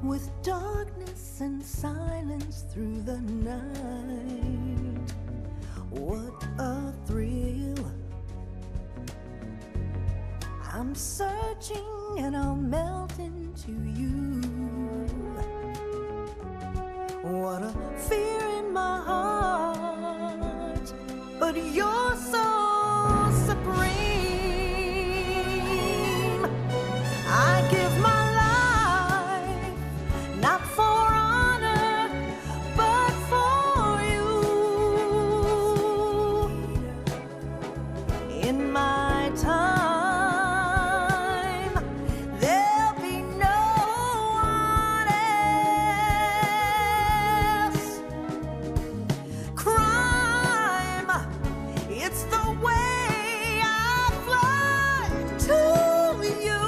with darkness and silence through the night. What a thrill. I'm searching and I'll melt into you. What a fear in my heart, but you're so supreme. I give my life, not for honor, but for you. In my time, there'll be no one else. Crime, it's the way I fly to you.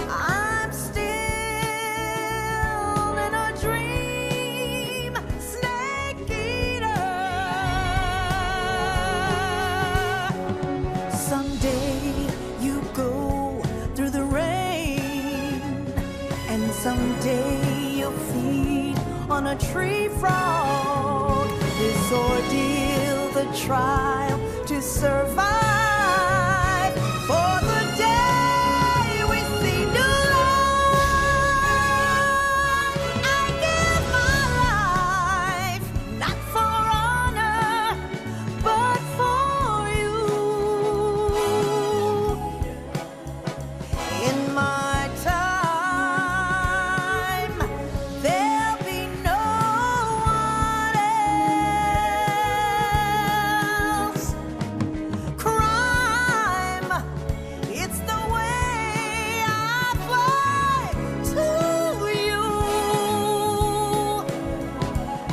I'm still in a dream, snake eater. Someday you go through the rain, and someday you'll feed on a tree frog. This ordeal, the trial to survive, for the day we see new light. I give my life, not for honor, but for you. In my time, there'll be no one else. Crime, it's the way I fly to you.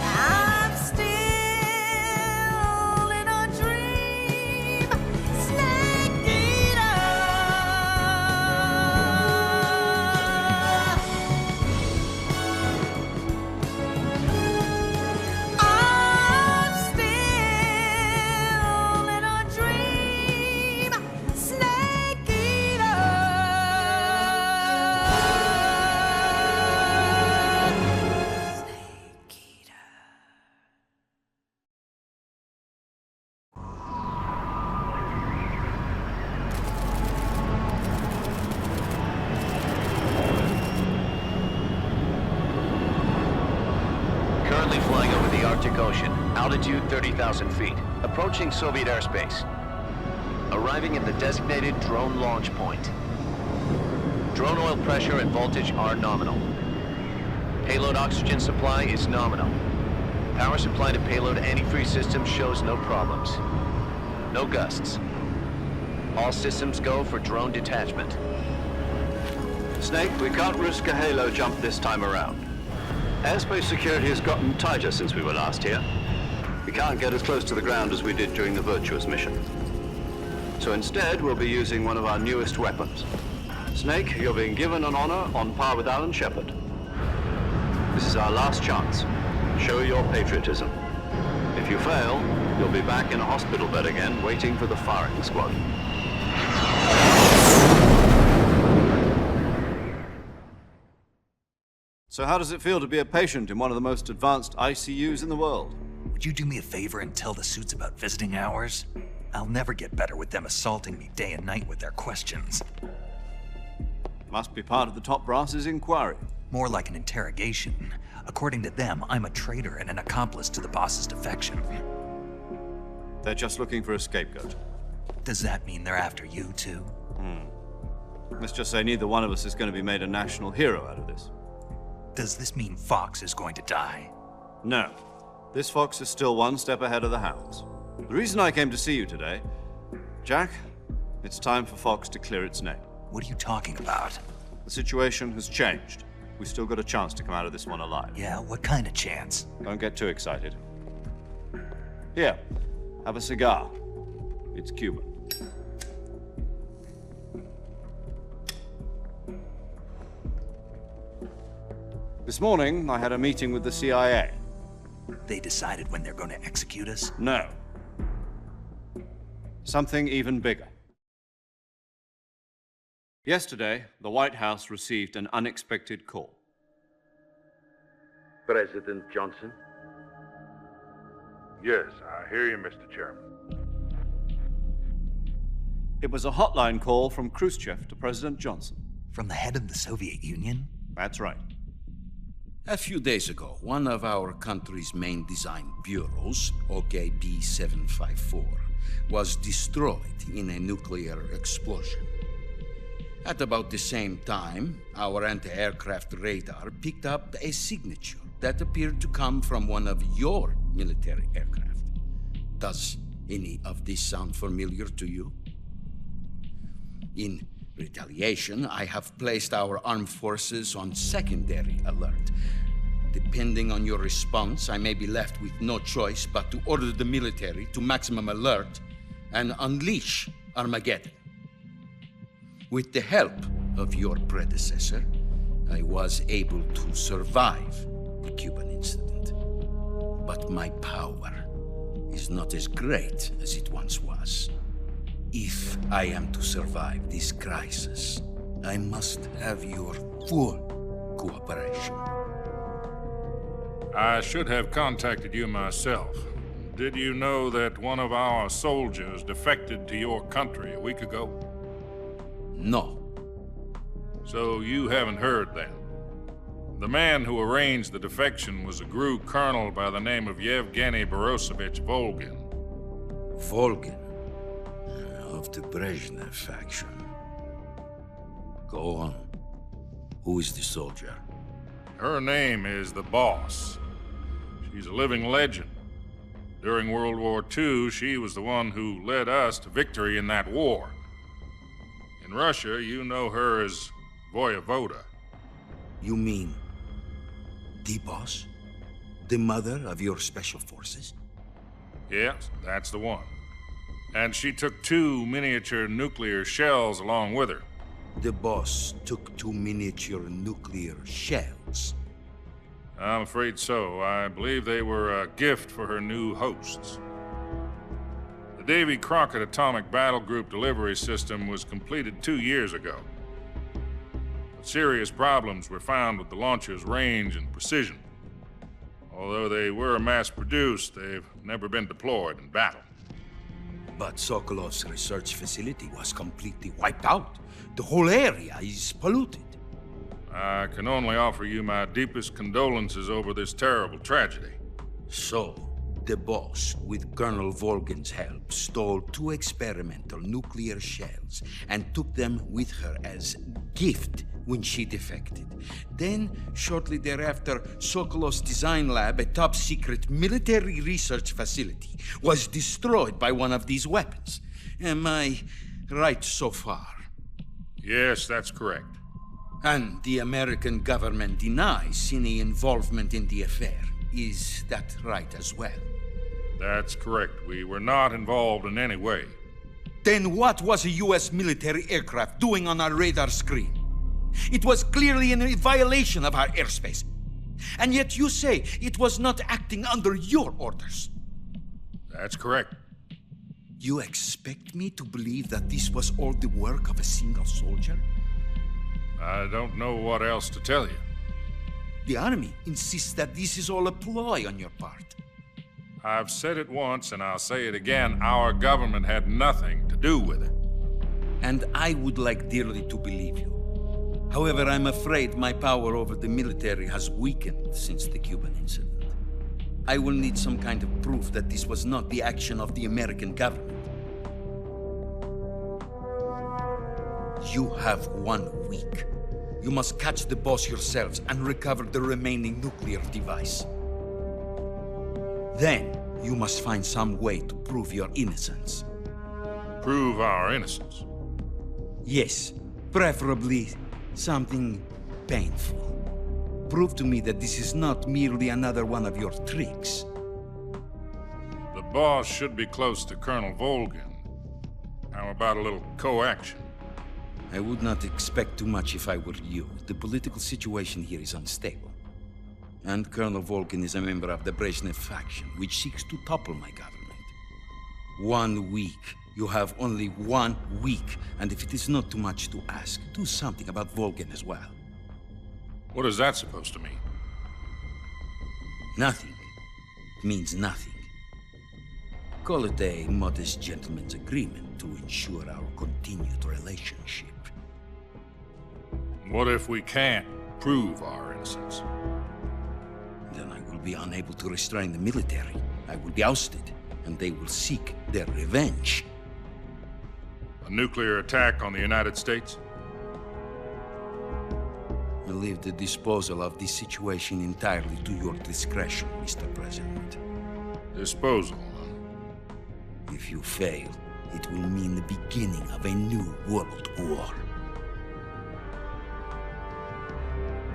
I'm still in a dream, snake eater. I'm still in a dream, snake eater. Snake eater. Currently flying over the Arctic Ocean, altitude 30,000 feet, approaching Soviet airspace. Arriving at the designated drone launch point. Drone oil pressure and voltage are nominal. Payload oxygen supply is nominal. Power supply to payload antifreeze system shows no problems. No gusts. All systems go for drone detachment. Snake, we can't risk a halo jump this time around. Airspace security has gotten tighter since we were last here. We can't get as close to the ground as we did during the Virtuous mission. So instead, we'll be using one of our newest weapons. Snake, you're being given an honor on par with Alan Shepard. This is our last chance. Show your patriotism. If you fail, you'll be back in a hospital bed again, waiting for the firing squad. So how does it feel to be a patient in one of the most advanced ICUs in the world? Would you do me a favor and tell the suits about visiting hours? I'll never get better with them assaulting me day and night with their questions. Must be part of the top brass's inquiry. More like an interrogation. According to them, I'm a traitor and an accomplice to the boss's defection. They're just looking for a scapegoat. Does that mean they're after you, too? Let's just say neither one of us is going to be made a national hero out of this. Does this mean Fox is going to die? No. This fox is still one step ahead of the hounds. The reason I came to see you today, Jack, it's time for Fox to clear its name. What are you talking about? The situation has changed. We've still got a chance to come out of this one alive. Yeah, what kind of chance? Don't get too excited. Here, have a cigar. It's Cuban. This morning, I had a meeting with the CIA. They decided when they're going to execute us? No. Something even bigger. Yesterday, the White House received an unexpected call. President Johnson? Yes, I hear you, Mr. Chairman. It was a hotline call from Khrushchev to President Johnson. From the head of the Soviet Union? That's right. A few days ago, one of our country's main design bureaus, OKB 754, was destroyed in a nuclear explosion. At about the same time, our anti-aircraft radar picked up a signature that appeared to come from one of your military aircraft. Does any of this sound familiar to you? In retaliation, I have placed our armed forces on secondary alert. Depending on your response, I may be left with no choice but to order the military to maximum alert and unleash Armageddon. With the help of your predecessor, I was able to survive the Cuban incident. But my power is not as great as it once was. If I am to survive this crisis, I must have your full cooperation. I should have contacted you myself. Did you know that one of our soldiers defected to your country a week ago? No. So you haven't heard then. The man who arranged the defection was a GRU colonel by the name of Yevgeny Borisovich Volgin. Volgin, of the Brezhnev faction. Go on. Who is the soldier? Her name is the Boss. She's a living legend. During World War II, she was the one who led us to victory in that war. In Russia, you know her as Voyevoda. You mean the boss? The mother of your special forces? Yes, that's the one. And she took 2 miniature nuclear shells along with her. The boss took 2 miniature nuclear shells. I'm afraid so. I believe they were a gift for her new hosts. The Davy Crockett Atomic Battle Group delivery system was completed 2 years ago. But serious problems were found with the launcher's range and precision. Although they were mass-produced, they've never been deployed in battle. But Sokolov's research facility was completely wiped out. The whole area is polluted. I can only offer you my deepest condolences over this terrible tragedy. So, the boss, with Colonel Volgin's help, stole 2 experimental nuclear shells and took them with her as gift when she defected. Then, shortly thereafter, Sokolov's design lab, a top-secret military research facility, was destroyed by one of these weapons. Am I right so far? Yes, that's correct. And the American government denies any involvement in the affair. Is that right as well? That's correct. We were not involved in any way. Then what was a U.S. military aircraft doing on our radar screen? It was clearly in violation of our airspace. And yet you say it was not acting under your orders. That's correct. You expect me to believe that this was all the work of a single soldier? I don't know what else to tell you. The army insists that this is all a ploy on your part. I've said it once and I'll say it again. Our government had nothing to do with it. And I would like dearly to believe you. However, I'm afraid my power over the military has weakened since the Cuban incident. I will need some kind of proof that this was not the action of the American government. You have 1 week. You must catch the boss yourselves and recover the remaining nuclear device. Then, you must find some way to prove your innocence. Prove our innocence. Yes, preferably something painful. Prove to me that this is not merely another one of your tricks. The boss should be close to Colonel Volgin. How about a little co-action? I would not expect too much if I were you. The political situation here is unstable. And Colonel Volgin is a member of the Brezhnev faction, which seeks to topple my government. 1 week You have only 1 week, and if it is not too much to ask, do something about Volgin as well. What is that supposed to mean? Nothing. It means nothing. Call it a modest gentleman's agreement to ensure our continued relationship. What if we can't prove our innocence? Then I will be unable to restrain the military. I will be ousted, and they will seek their revenge. A nuclear attack on the United States? I leave the disposal of this situation entirely to your discretion, Mr. President. Disposal, huh? If you fail, it will mean the beginning of a new world war.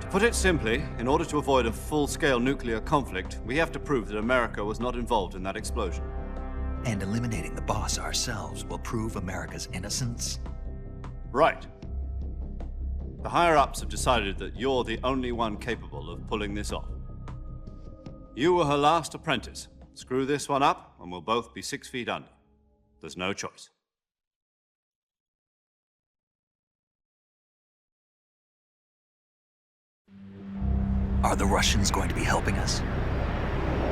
To put it simply, in order to avoid a full-scale nuclear conflict, we have to prove that America was not involved in that explosion. And eliminating the boss ourselves will prove America's innocence? Right. The higher-ups have decided that you're the only one capable of pulling this off. You were her last apprentice. Screw this one up, and we'll both be 6 feet under. There's no choice. Are the Russians going to be helping us?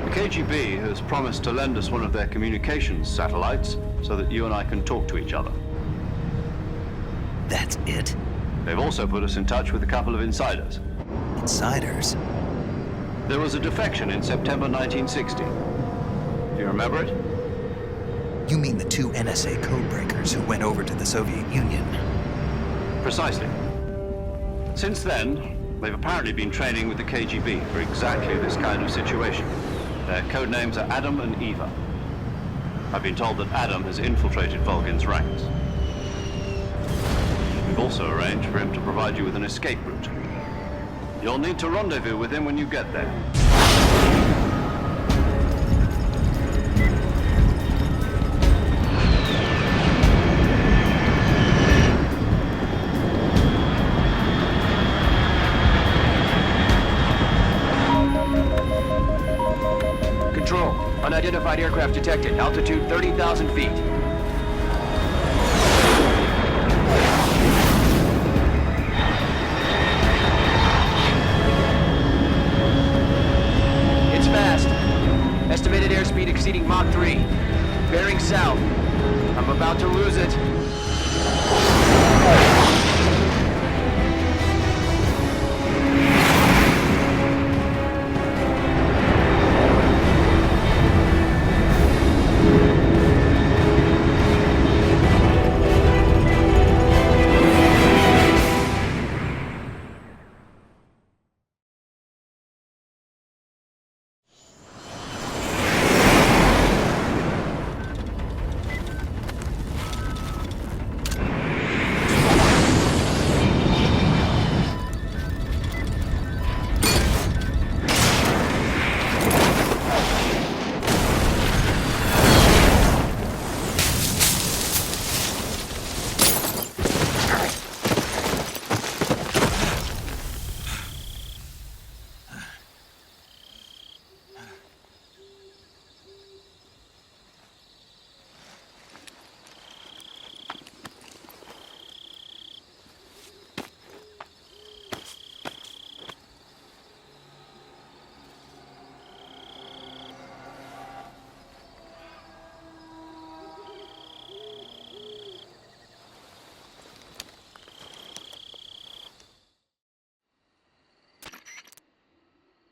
The KGB has promised to lend us one of their communications satellites so that you and I can talk to each other. That's it? They've also put us in touch with a couple of insiders. Insiders? There was a defection in September 1960. Do you remember it? You mean the 2 NSA codebreakers who went over to the Soviet Union? Precisely. Since then, they've apparently been training with the KGB for exactly this kind of situation. Their code names are Adam and Eva. I've been told that Adam has infiltrated Volgin's ranks. We've also arranged for him to provide you with an escape route. You'll need to rendezvous with him when you get there. Control, unidentified aircraft detected. Altitude 30,000 feet. It's fast. Estimated airspeed exceeding Mach 3. Bearing south. I'm about to lose it.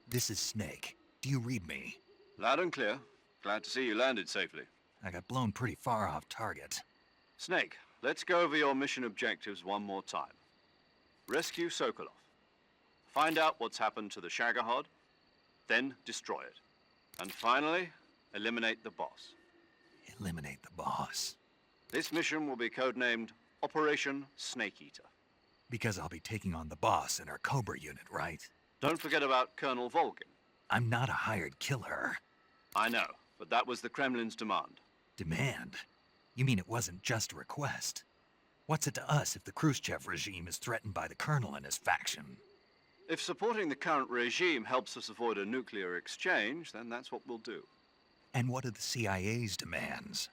This is Snake. Do you read me? Loud and clear. Glad to see you landed safely. I got blown pretty far off target. Snake, let's go over your mission objectives one more time. Rescue Sokolov. Find out what's happened to the Shagohod, then destroy it. And finally, eliminate the boss. Eliminate the boss. This mission will be codenamed Operation Snake Eater. Because I'll be taking on the boss in our Cobra unit, right? Don't forget about Colonel Volgin. I'm not a hired killer. I know, but that was the Kremlin's demand. Demand? You mean it wasn't just a request? What's it to us if the Khrushchev regime is threatened by the Colonel and his faction? If supporting the current regime helps us avoid a nuclear exchange, then that's what we'll do. And what are the CIA's demands?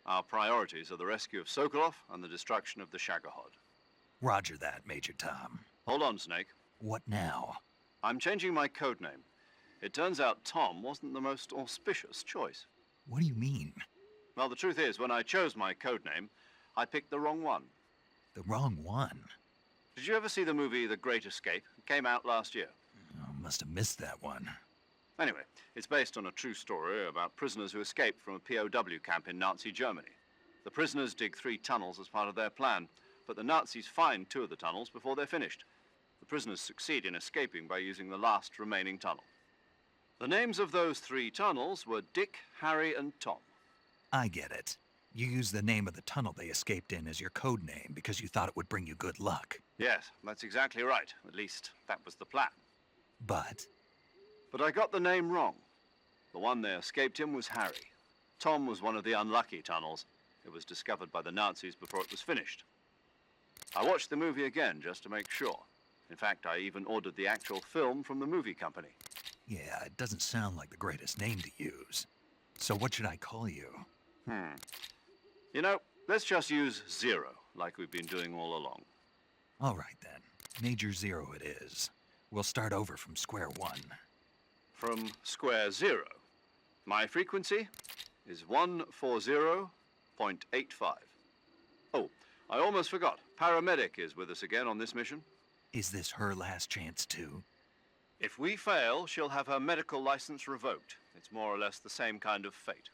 Our priorities are the rescue of Sokolov and the destruction of the Shagohod. Roger that, Major Tom. Hold on, Snake. What now? I'm changing my code name. It turns out Tom wasn't the most auspicious choice. What do you mean? Well, the truth is, when I chose my code name, I picked the wrong one. The wrong one? Did you ever see the movie The Great Escape? It came out last year. Oh, must have missed that one. Anyway, it's based on a true story about prisoners who escaped from a POW camp in Nazi Germany. The prisoners dig 3 tunnels as part of their plan, but the Nazis find 2 of the tunnels before they're finished. The prisoners succeed in escaping by using the last remaining tunnel. The names of those 3 tunnels were Dick, Harry, and Tom. I get it. You used the name of the tunnel they escaped in as your code name because you thought it would bring you good luck. Yes, that's exactly right. At least, that was the plan. But But I got the name wrong. The one they escaped in was Harry. Tom was one of the unlucky tunnels. It was discovered by the Nazis before it was finished. I watched the movie again just to make sure. In fact, I even ordered the actual film from the movie company. yeah, it doesn't sound like the greatest name to use. So what should I call you? You know, let's just use Zero, like we've been doing all along. All right then. Major Zero it is. We'll start over from square one. From square 0. My frequency is 140.85. Oh, I almost forgot. Paramedic is with us again on this mission. Is this her last chance too? If we fail, she'll have her medical license revoked. It's more or less the same kind of fate.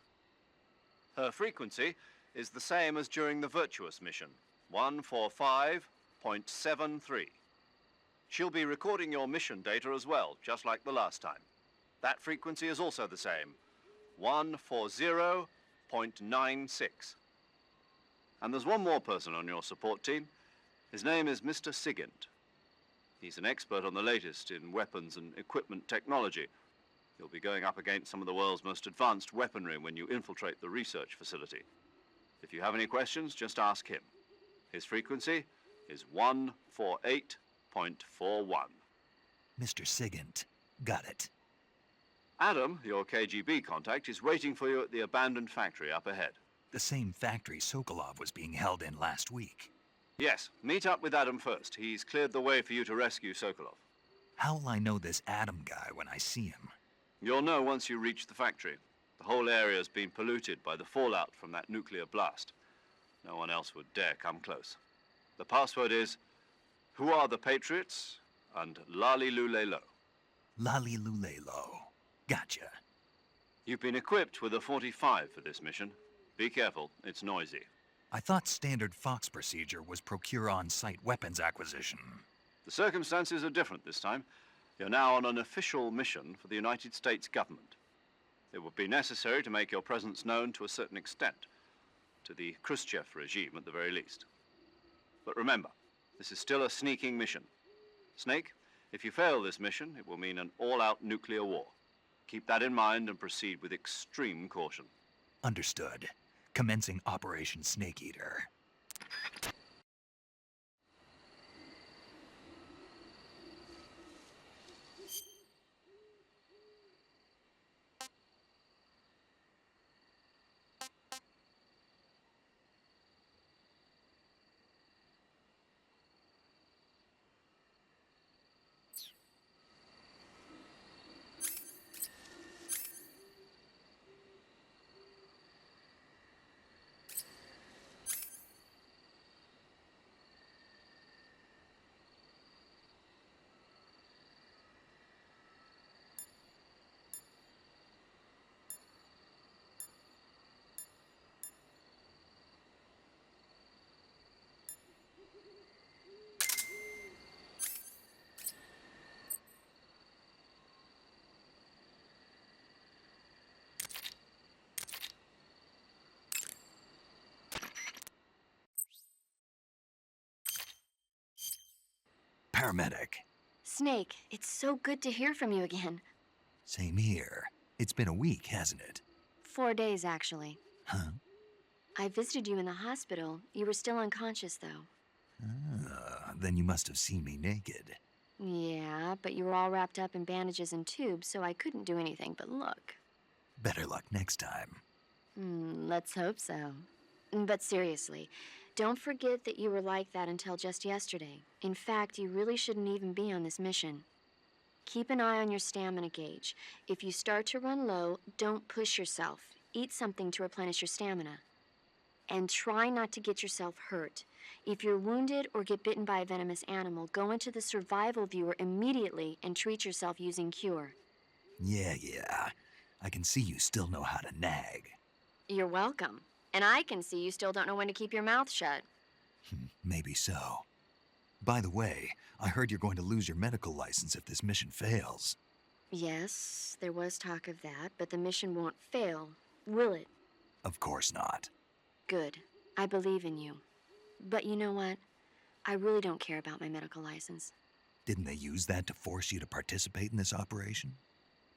Her frequency is the same as during the Virtuous mission, 145.73. She'll be recording your mission data as well, just like the last time. That frequency is also the same, 140.96. And there's one more person on your support team. His name is Mr. Sigint. He's an expert on the latest in weapons and equipment technology. You'll be going up against some of the world's most advanced weaponry when you infiltrate the research facility. If you have any questions, just ask him. His frequency is 148.41. Mr. Sigint. Got it. Adam, your KGB contact, is waiting for you at the abandoned factory up ahead. The same factory Sokolov was being held in last week. Yes, meet up with Adam first. He's cleared the way for you to rescue Sokolov. How will I know this Adam guy when I see him? You'll know once you reach the factory. The whole area's been polluted by the fallout from that nuclear blast. No one else would dare come close. The password is, "Who are the Patriots?" and "Lali Lulelo." Lali Lulelo. Gotcha. You've been equipped with a 45 for this mission. Be careful, it's noisy. I thought standard Fox procedure was procure on-site weapons acquisition. The circumstances are different this time. You're now on an official mission for the United States government. It would be necessary to make your presence known to a certain extent, to the Khrushchev regime at the very least. But remember, this is still a sneaking mission. Snake, if you fail this mission, it will mean an all-out nuclear war. Keep that in mind and proceed with extreme caution. Understood. Commencing Operation Snake Eater. Paramedic. Snake, it's so good to hear from you again. Same here. It's been a week, hasn't it? 4 days, actually. Huh? I visited you in the hospital. You were still unconscious, though. Then you must have seen me naked. Yeah, but you were all wrapped up in bandages and tubes, so I couldn't do anything but look. Better luck next time. Let's hope so. But seriously, don't forget that you were like that until just yesterday. In fact, you really shouldn't even be on this mission. Keep an eye on your stamina gauge. If you start to run low, don't push yourself. Eat something to replenish your stamina. And try not to get yourself hurt. If you're wounded or get bitten by a venomous animal, go into the survival viewer immediately and treat yourself using Cure. Yeah. I can see you still know how to nag. You're welcome. And I can see you still don't know when to keep your mouth shut. Maybe so. By the way, I heard you're going to lose your medical license if this mission fails. Yes, there was talk of that, but the mission won't fail, will it? Of course not. Good. I believe in you. But you know what? I really don't care about my medical license. Didn't they use that to force you to participate in this operation?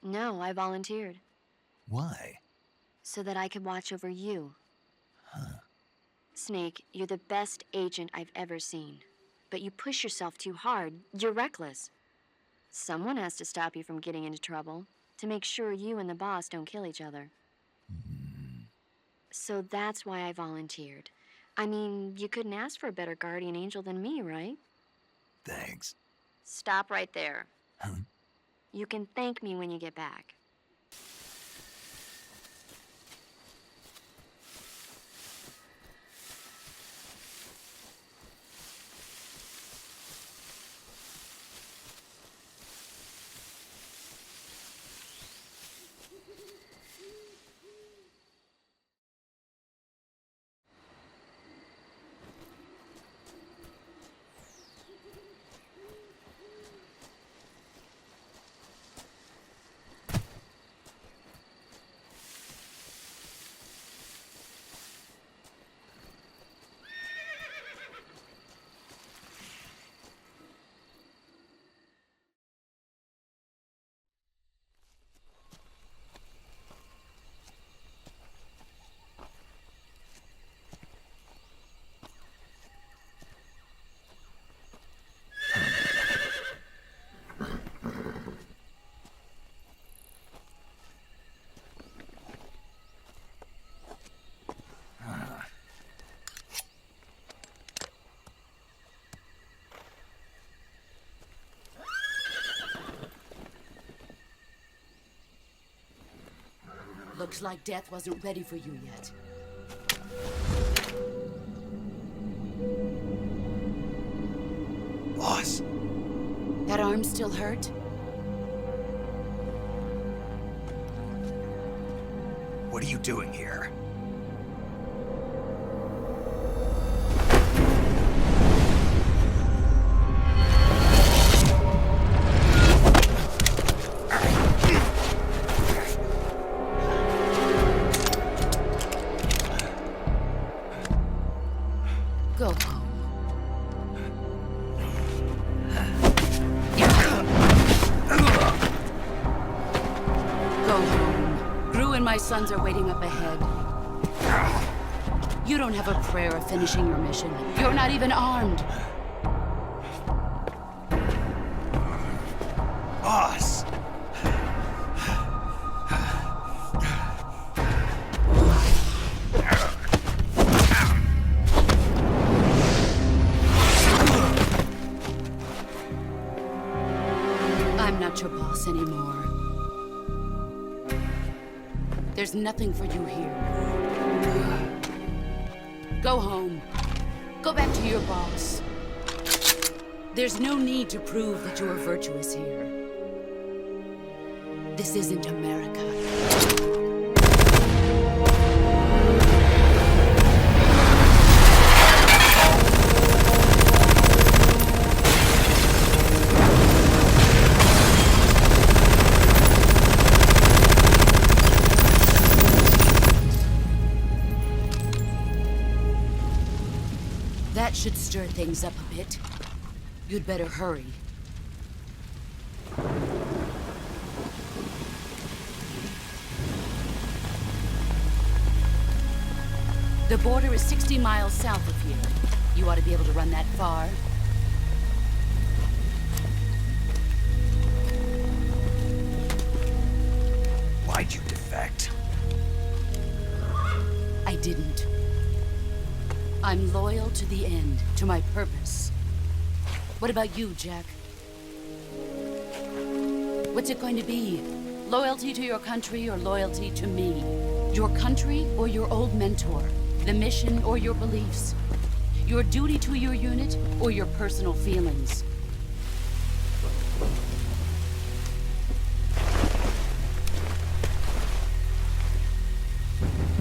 No, I volunteered. Why? So that I could watch over you. Huh. Snake, you're the best agent I've ever seen. But you push yourself too hard. You're reckless. Someone has to stop you from getting into trouble, to make sure you and the boss don't kill each other. So that's why I volunteered. I mean, you couldn't ask for a better guardian angel than me, right? Thanks. Stop right there. Huh? You can thank me when you get back. Looks like death wasn't ready for you yet. Boss. That arm still hurt? What are you doing here? Go home. Go home. Gru and my sons are waiting up ahead. You don't have a prayer of finishing your mission. You're not even armed. Boss! I'm not your boss anymore. There's nothing for you here. Go home. Go back to your boss. There's no need to prove that you are virtuous here. This isn't America. That should stir things up a bit. You'd better hurry. The border is 60 miles south of here. You ought to be able to run that far. Why'd you defect? I didn't. I'm loyal to the end, to my purpose. What about you, Jack? What's it going to be? Loyalty to your country or loyalty to me? Your country or your old mentor? The mission or your beliefs? Your duty to your unit or your personal feelings?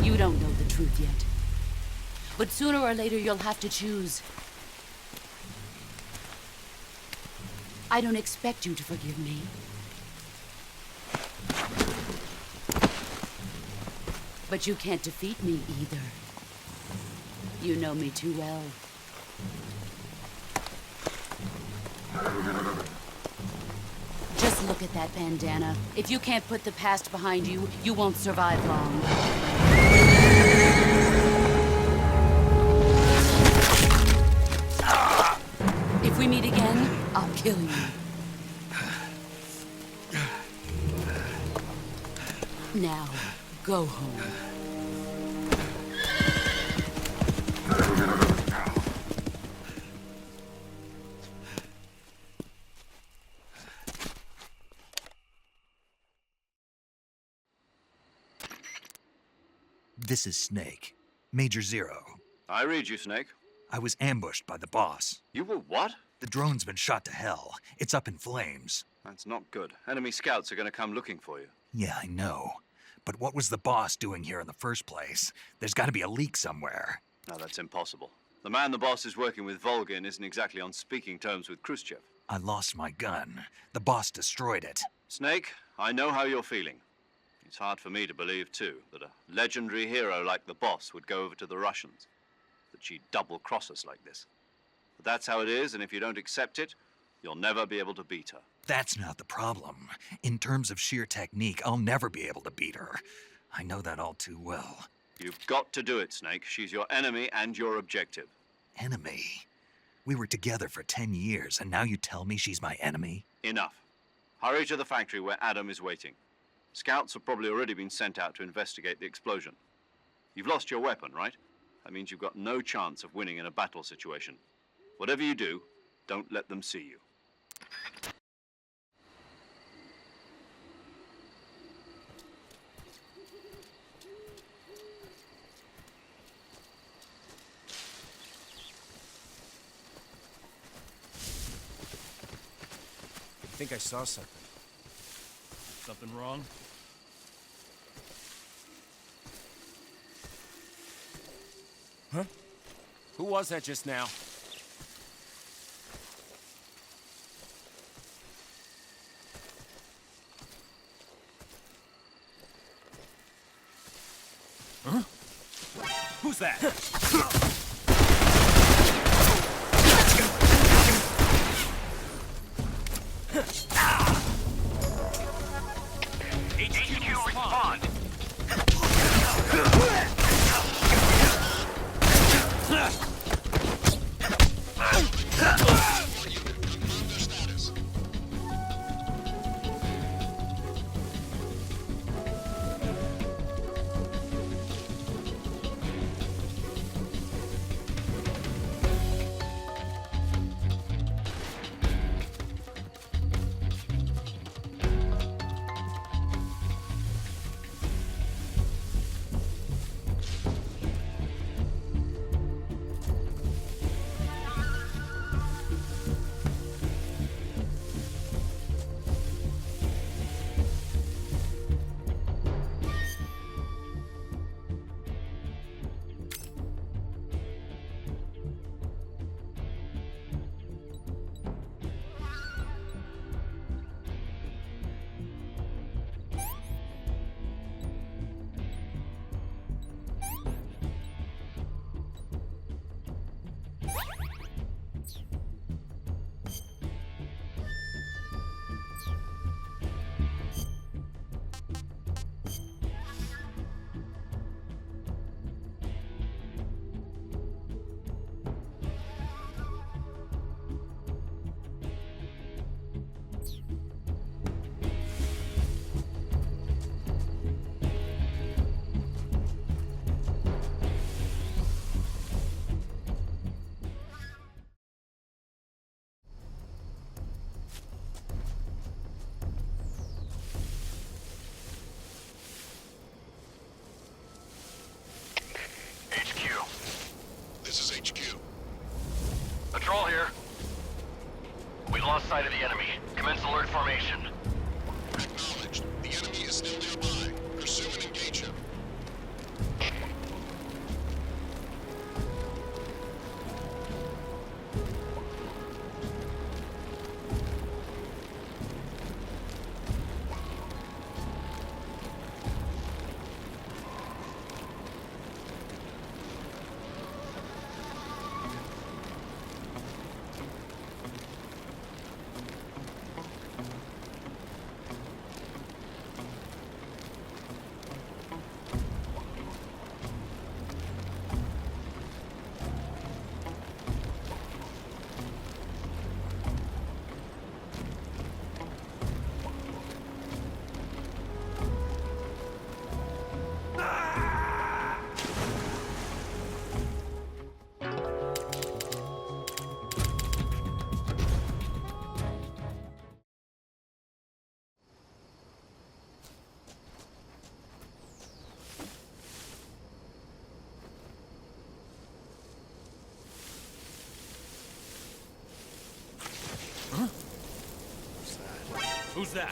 You don't know the truth yet. But sooner or later you'll have to choose. I don't expect you to forgive me. But you can't defeat me either. You know me too well. Just look at that bandana. If you can't put the past behind you, you won't survive long. If we meet again, I'll kill you. Now, go home. This is Snake. Major Zero. I read you, Snake. I was ambushed by the boss. You were what? The drone's been shot to hell. It's up in flames. That's not good. Enemy scouts are going to come looking for you. Yeah, I know. But what was the boss doing here in the first place? There's got to be a leak somewhere. No, that's impossible. The man the boss is working with, Volgin, isn't exactly on speaking terms with Khrushchev. I lost my gun. The boss destroyed it. Snake, I know how you're feeling. It's hard for me to believe, too, that a legendary hero like the boss would go over to the Russians. That she'd double-cross us like this. But that's how it is, and if you don't accept it, you'll never be able to beat her. That's not the problem. In terms of sheer technique, I'll never be able to beat her. I know that all too well. You've got to do it, Snake. She's your enemy and your objective. Enemy? We were together for 10 years, and now you tell me she's my enemy? Enough. Hurry to the factory where Adam is waiting. Scouts have probably already been sent out to investigate the explosion. You've lost your weapon, right? That means you've got no chance of winning in a battle situation. Whatever you do, don't let them see you. I think I saw something. Something wrong? Huh? Who was that just now? Huh? Who's that? HQ respond. This is HQ. Patrol here. We lost sight of the enemy. Commence alert formation. Acknowledged. The enemy is still nearby. Pursue and engage him. Who's that?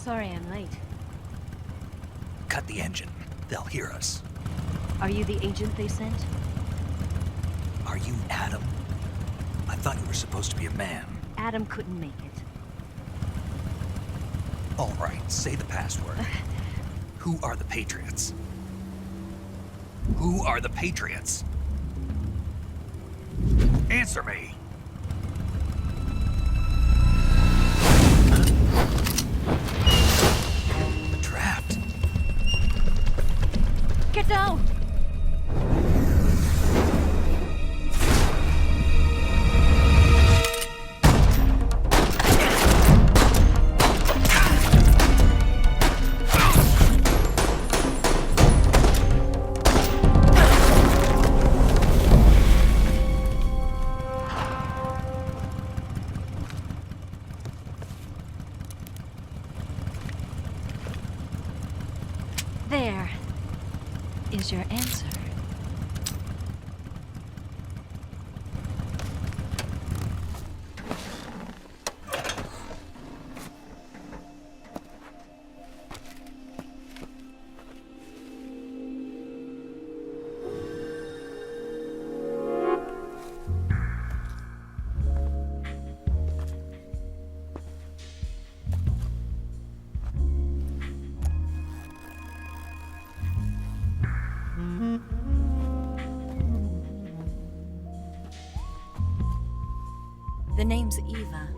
Sorry I'm late. Cut the engine. They'll hear us. Are you the agent they sent? Are you Adam? I thought you were supposed to be a man. Adam couldn't make it. All right, say the password. Who are the Patriots? Who are the Patriots? Answer me! Trapped. Get down! There is your answer. The name's Eva.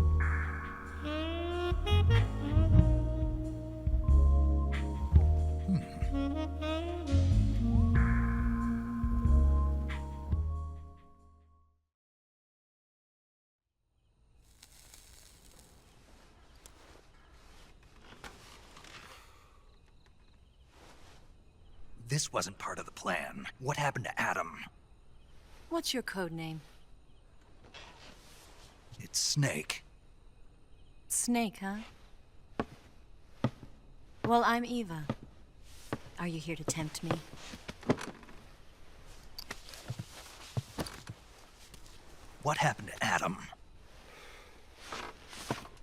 This wasn't part of the plan. What happened to Adam? What's your code name? It's Snake. Snake, huh? Well, I'm Eva. Are you here to tempt me? What happened to Adam?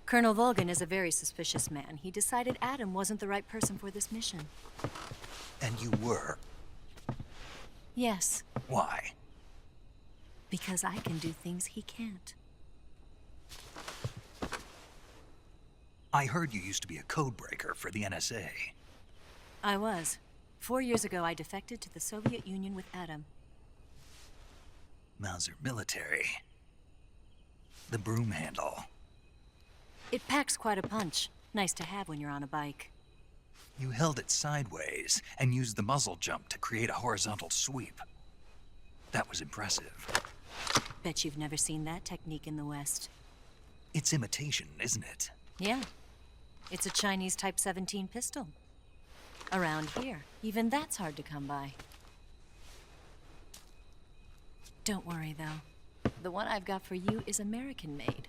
Colonel Volgan is a very suspicious man. He decided Adam wasn't the right person for this mission. And you were? Yes. Why? Because I can do things he can't. I heard you used to be a codebreaker for the NSA. I was. 4 years ago, I defected to the Soviet Union with Adam. Mauser military. The broom handle. It packs quite a punch. Nice to have when you're on a bike. You held it sideways and used the muzzle jump to create a horizontal sweep. That was impressive. Bet you've never seen that technique in the West. It's imitation, isn't it? Yeah. It's a Chinese Type 17 pistol. Around here, even that's hard to come by. Don't worry, though. The one I've got for you is American-made.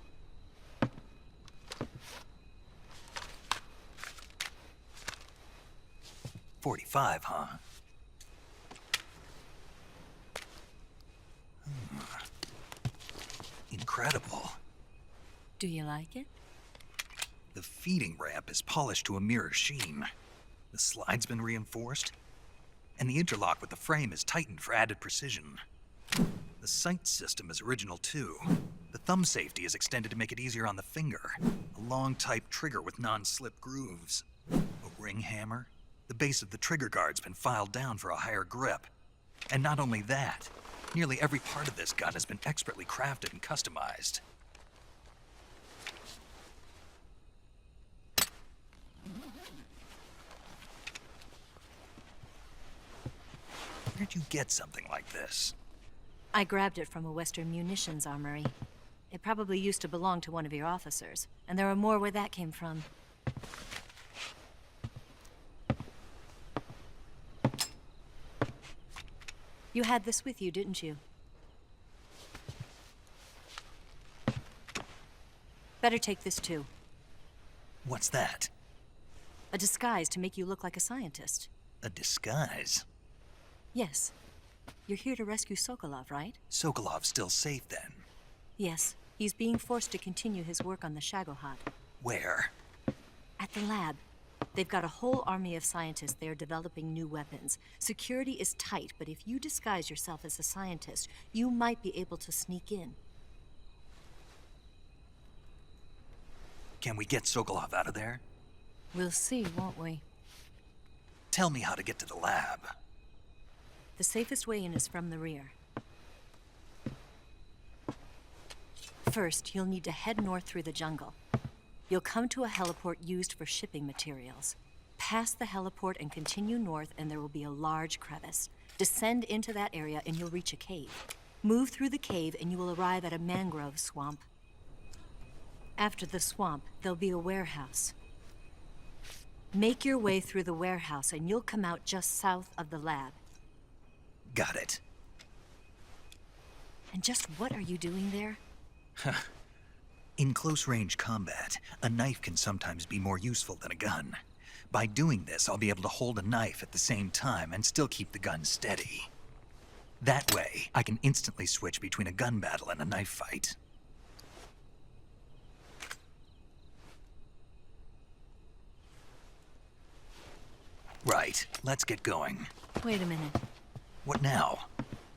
.45, huh? Incredible. Do you like it? The feeding ramp is polished to a mirror sheen. The slide's been reinforced, and the interlock with the frame is tightened for added precision. The sight system is original too. The thumb safety is extended to make it easier on the finger. A long type trigger with non-slip grooves. A ring hammer. The base of the trigger guard's been filed down for a higher grip. And not only that, nearly every part of this gun has been expertly crafted and customized. Where'd you get something like this? I grabbed it from a Western munitions armory. It probably used to belong to one of your officers, and there are more where that came from. You had this with you, didn't you? Better take this too. What's that? A disguise to make you look like a scientist. A disguise? Yes. You're here to rescue Sokolov, right? Sokolov's still safe then? Yes. He's being forced to continue his work on the Shagohod. Where? At the lab. They've got a whole army of scientists there developing new weapons. Security is tight, but if you disguise yourself as a scientist, you might be able to sneak in. Can we get Sokolov out of there? We'll see, won't we? Tell me how to get to the lab. The safest way in is from the rear. First, you'll need to head north through the jungle. You'll come to a heliport used for shipping materials. Pass the heliport and continue north, and there will be a large crevice. Descend into that area and you'll reach a cave. Move through the cave and you will arrive at a mangrove swamp. After the swamp, there'll be a warehouse. Make your way through the warehouse and you'll come out just south of the lab. Got it. And just what are you doing there? In close-range combat, a knife can sometimes be more useful than a gun. By doing this, I'll be able to hold a knife at the same time and still keep the gun steady. That way, I can instantly switch between a gun battle and a knife fight. Right, let's get going. Wait a minute. What now?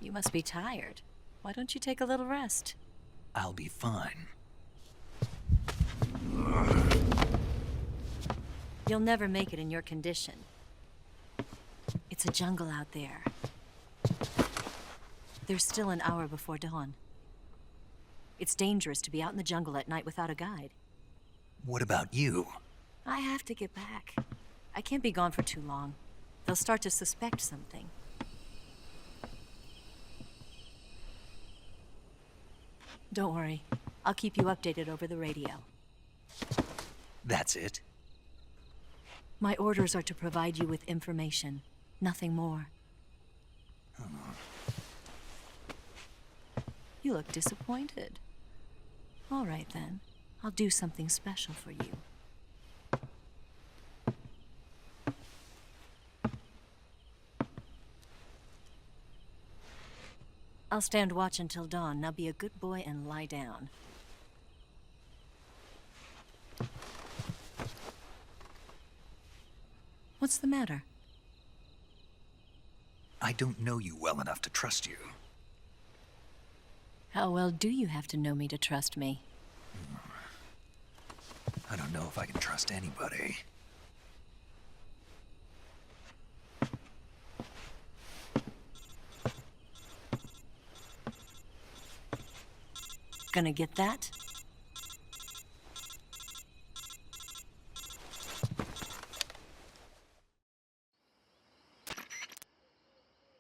You must be tired. Why don't you take a little rest? I'll be fine. You'll never make it in your condition. It's a jungle out there. There's still an hour before dawn. It's dangerous to be out in the jungle at night without a guide. What about you? I have to get back. I can't be gone for too long. They'll start to suspect something. Don't worry. I'll keep you updated over the radio. That's it? My orders are to provide you with information. Nothing more. You look disappointed. All right, then. I'll do something special for you. I'll stand watch until dawn. Now be a good boy and lie down. What's the matter? I don't know you well enough to trust you. How well do you have to know me to trust me? I don't know if I can trust anybody. Gonna get that?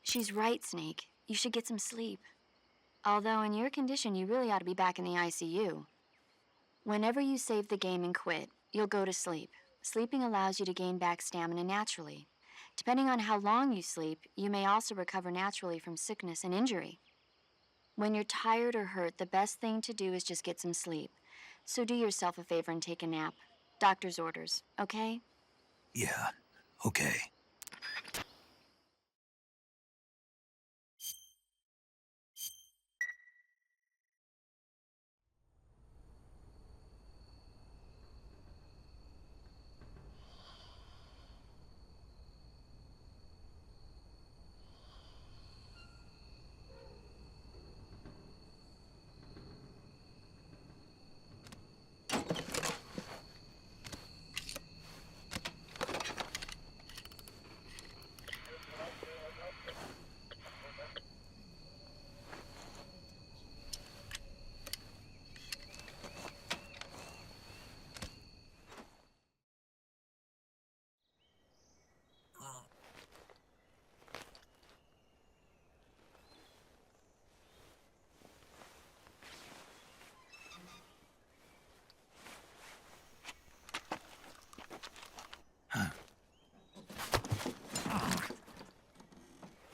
She's right, Snake. You should get some sleep. Although in your condition, you really ought to be back in the ICU. Whenever you save the game and quit, you'll go to sleep. Sleeping allows you to gain back stamina naturally. Depending on how long you sleep, you may also recover naturally from sickness and injury. When you're tired or hurt, the best thing to do is just get some sleep. So do yourself a favor and take a nap. Doctor's orders, okay? Yeah, okay.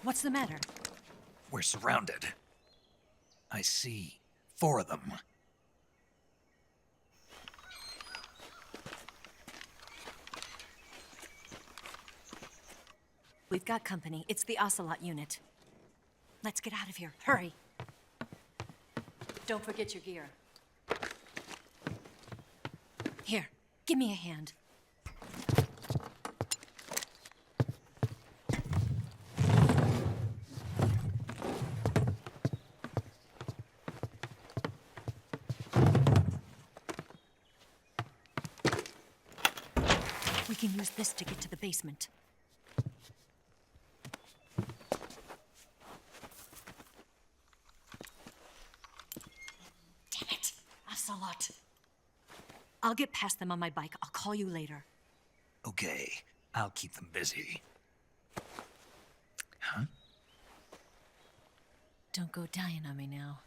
What's the matter? We're surrounded. I see 4 of them. We've got company. It's the Ocelot unit. Let's get out of here. Hurry. Don't forget your gear. Here, give me a hand. can use this to get to the basement. Damn it! Ocelot! I'll get past them on my bike. I'll call you later. Okay, I'll keep them busy. Huh? Don't go dying on me now.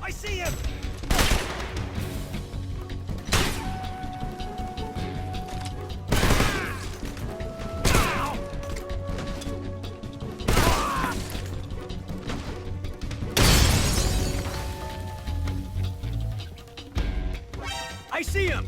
I see him! I see him!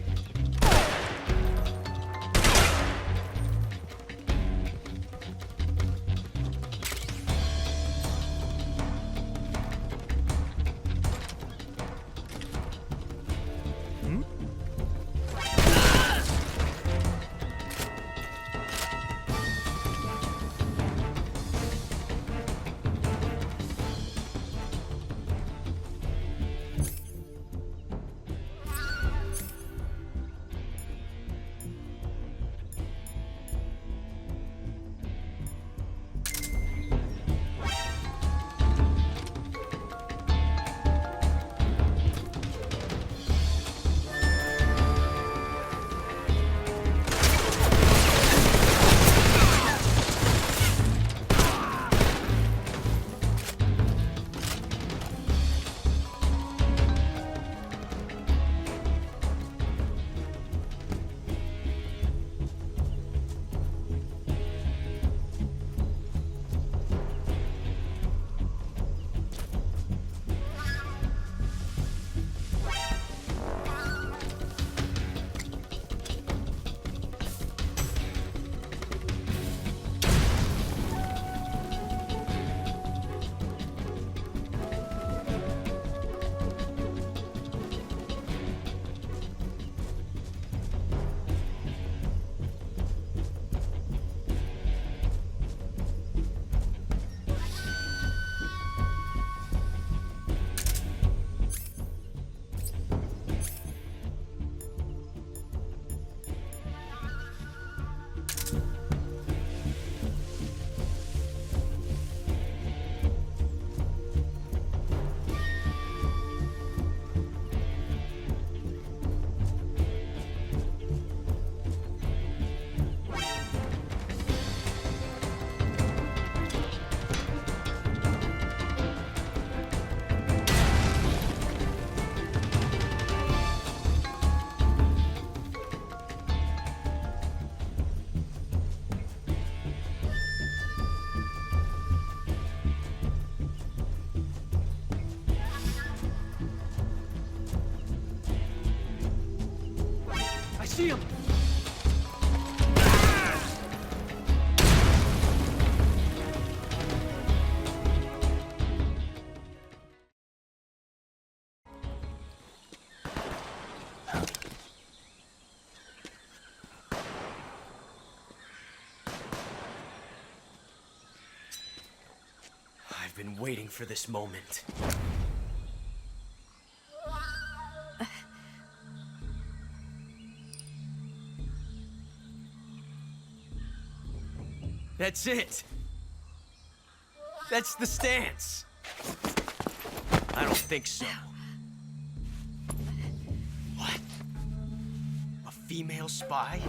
See him! I've been waiting for this moment. That's it. That's the stance. I don't think so. What? A female spy?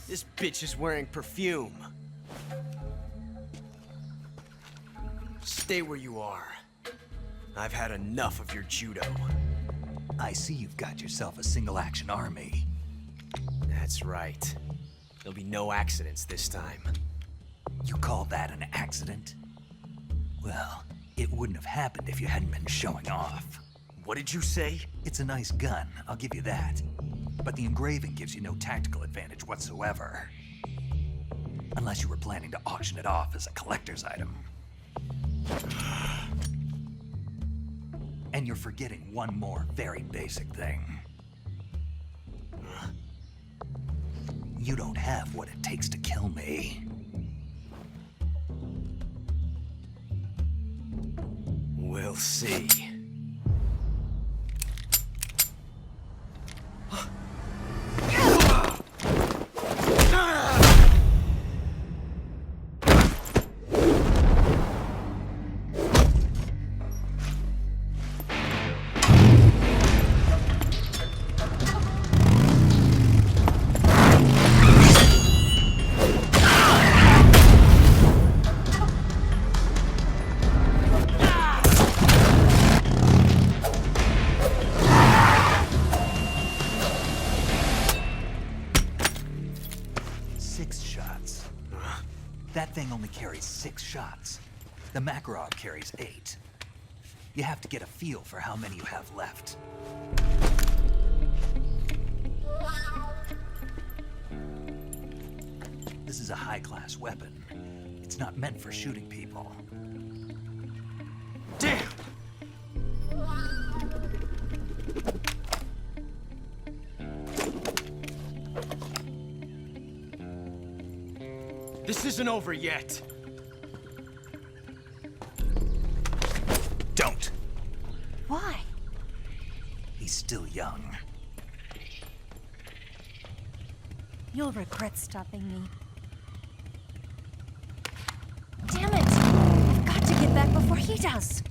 This bitch is wearing perfume. Stay where you are. I've had enough of your judo. I see you've got yourself a single-action army. That's right. There'll be no accidents this time. You call that an accident? Well, It wouldn't have happened if you hadn't been showing off. What did you say? It's a nice gun, I'll give you that. But the engraving gives you no tactical advantage whatsoever. Unless you were planning to auction it off as a collector's item. And you're forgetting one more very basic thing. You don't have what it takes to kill me. We'll see. That thing only carries 6 shots. The Makarov carries 8. You have to get a feel for how many you have left. This is a high-class weapon. It's not meant for shooting people. Damn! This isn't over yet. Don't. Why? He's still young. You'll regret stopping me. Damn it! I've got to get back before he does.